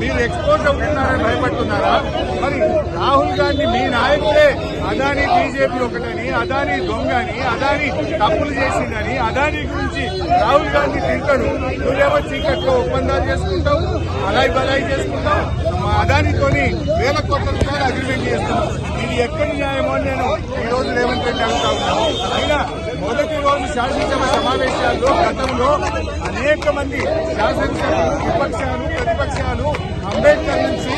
మీరు ఎక్స్పోజ్ అవుతున్నారని భయపడుతున్నారా? మరి రాహుల్ గాంధీ మీ నాయకుడే అదానీ బీజేపీ ఒకటని, అదానీ దొంగని, అదానీ తప్పులు చేసిందని, అదానీ గురించి రాహుల్ గాంధీ తింటాడు. నువ్వేమో చీకట్లో ఒప్పందాలు చేసుకుంటావు, అలాయి బలాయి చేసుకుంటావు. మా అదానీతోని వేల కోట్ల రూపాయలు అగ్రిమెంట్ చేస్తున్నావు. ఇది ఎక్కడి న్యాయమో నేను ఈ రోజు రేవంత్ రెడ్డి అడుగుతా ఉన్నాను. అయినా మొదటి రోజు శాసనసభ సమావేశాల్లో గతంలో అనేక మంది శాసనసభ్యులు, విపక్షాలు, ప్రతిపక్షాలు అంబేద్కర్ నుంచి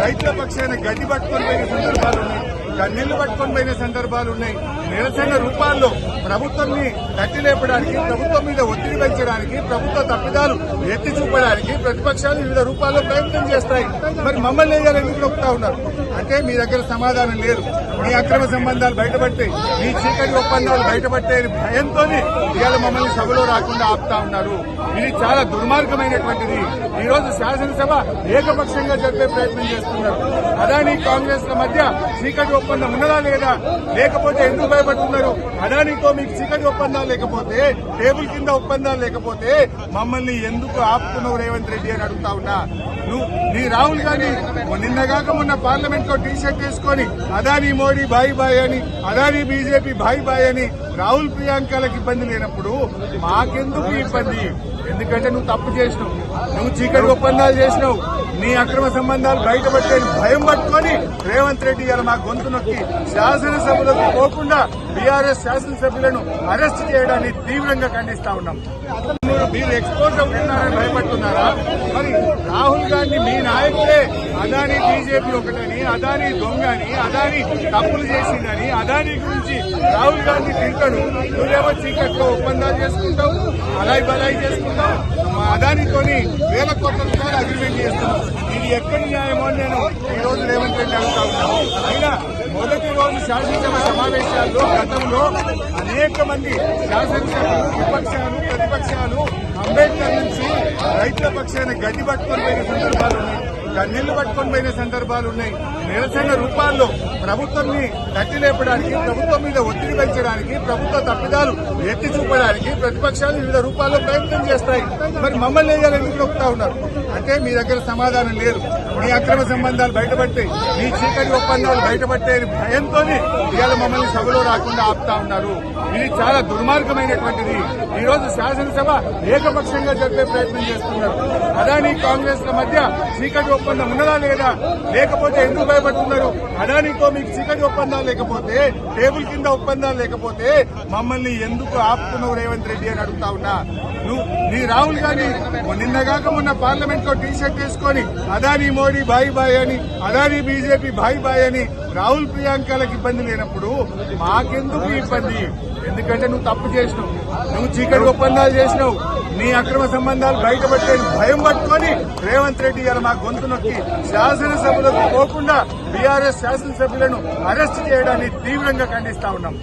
రైతుల పక్షాన గడ్డి పట్టుకొని పోయిన సందర్భాలు ఉన్నాయి, గన్నెళ్లు పట్టుకొని పోయిన సందర్భాలు ఉన్నాయి. నిరసన రూపాల్లో ప్రభుత్వాన్ని తట్టిలేపడానికి, ప్రభుత్వం మీద ఒత్తిడి పెంచడానికి, ప్రభుత్వ తప్పిదాలు ఎత్తి చూపడానికి ప్రతిపక్షాలు వివిధ రూపాల్లో ప్రయత్నం చేస్తాయి. మరి మమ్మల్ని ఎందుకు నొక్కుతా ఉన్నారు అంటే మీ దగ్గర సమాధానం లేదు. మీ అక్రమ సంబంధాలు బయటపడితే, మీ చీకటి ఒప్పందాలు బయటపడితే భయంతో ఇవాళ మమ్మల్ని సభలో రాకుండా ఆపుతా ఉన్నారు. ఇది చాలా దుర్మార్గమైనటువంటిది. ఈ రోజు శాసనసభ ఏకపక్షంగా జరిపే ప్రయత్నం చేస్తున్నారు. అదానీ కాంగ్రెస్ ల మధ్య చీకటి ఒప్పందం ఉన్నదా లేదా? లేకపోతే ఎందుకు భయపడుతున్నారు? అదానీతో మీకు చీకటి ఒప్పందాలు లేకపోతే, టేబుల్ కింద ఒప్పందాలు లేకపోతే మమ్మల్ని ఎందుకు ఆపుతున్నావు రేవంత్ రెడ్డి అని అడుగుతా ఉన్నా. నీ రాహుల్ గాంధీ నిన్నగాక మొన్న పార్లమెంట్ లో టీషర్ట్ వేసుకొని అదానీ మోడీ బాయ్ బాయ్ అని, అదానీ బీజేపీ బాయ్ బాయ్ అని రాహుల్ ప్రియాంకలకు ఇబ్బంది లేనప్పుడు మాకెందుకు ఇబ్బంది? ఎందుకంటే నువ్వు తప్పు చేసినావు, నువ్వు చీకటి ఒప్పందాలు చేసినావు, నీ అక్రమ సంబంధాలు బయటపడితే భయం పట్టుకొని రేవంత్ రెడ్డి గారు మా గొంతు నొక్కి శాసనసభలకు పోకుండా బీఆర్ఎస్ శాసనసభ్యులను అరెస్ట్ చేయడాన్ని తీవ్రంగా ఖండిస్తా ఉన్నాం. మీరు ఎక్స్పోజ్ అవుతున్నారని భయపడుతున్నారా? మరి రాహుల్ గాంధీ మీ నాయకుడే అదానీ బీజేపీ ఒకటని, అదానీ దొంగని, అదానీ తప్పులు చేసిందని, అదానీ గురించి రాహుల్ గాంధీ తింటాడు. నువ్వేమో చీకట్లో ఒప్పందాలు చేసుకుంటావు, అలాయి బలాయి చేసుకుంటావు. మా అదానీతోని వేల కోట్ల రూపాయలు అగ్రిమెంట్ చేస్తున్నావు. ఇది ఎక్కడి న్యాయమో నేను ఈ రోజు రేవంత్ రెడ్డి అడుగుతా ఉన్నాను. అయినా మొదటి రోజు శాసనసభ సమావేశాల్లో గతంలో అనేక మంది శాసనసభ్యులు, విపక్షాలు, ప్రతిపక్షాలు అంబేద్కర్ నుంచి రైతుల పక్షాన గడ్డి పట్టుకొని పోయిన సందర్భాలు ఉన్నాయి, గన్నెళ్లు పట్టుకొని పోయిన సందర్భాలు ఉన్నాయి. నిరసన రూపాల్లో ప్రభుత్వాన్ని తట్టిలేపడానికి, ప్రభుత్వం మీద ఒత్తిడి పెంచడానికి, ప్రభుత్వ తప్పిదాలు ఎత్తి చూపడానికి ప్రతిపక్షాలు వివిధ రూపాల్లో ప్రయత్నం చేస్తాయి. మరి మమ్మల్ని ఎందుకు నొక్కుతా ఉన్నారు అంటే మీ దగ్గర సమాధానం లేదు. మీ అక్రమ సంబంధాలు బయటపడితే, మీ చీకటి ఒప్పందాలు బయటపడితే భయంతో ఇవాళ మమ్మల్ని సభలో రాకుండా ఆపుతా ఉన్నారు. ఇది చాలా దుర్మార్గమైనటువంటిది. ఈ రోజు శాసనసభ ఏకపక్షంగా జరిపే ప్రయత్నం చేస్తున్నారు. అదానీ కాంగ్రెస్ ల మధ్య చీకటి ఒప్పందం ఉన్నదా లేదా? లేకపోతే ఎందుకు భయపడుతున్నారు? అదానీతో మీకు చీకటి ఒప్పందాలు లేకపోతే, టేబుల్ కింద ఒప్పందాలు లేకపోతే మమ్మల్ని ఎందుకు ఆపుతున్నావు రేవంత్ రెడ్డి అని అడుగుతా ఉన్నా. నీ రాహుల్ గాంధీ నిన్నగాక మొన్న పార్లమెంట్ లో టీషర్ట్ వేసుకొని అదానీ మోడీ బాయ్ బాయ్ అని, అదానీ బీజేపీ బాయ్ బాయ్ అని రాహుల్ ప్రియాంకలకు ఇబ్బంది లేనప్పుడు మాకెందుకు ఇబ్బంది? ఎందుకంటే నువ్వు తప్పు చేసినావు, నువ్వు చీకటి ఒప్పందాలు చేసినావు, నీ అక్రమ సంబంధాలు బయటపడితే భయం పట్టుకొని రేవంత్ రెడ్డి గారు మా గొంతు నొక్కి శాసనసభలకు పోకుండా బీఆర్ఎస్ శాసనసభ్యులను అరెస్ట్ చేయడాన్ని తీవ్రంగా ఖండిస్తా ఉన్నాం.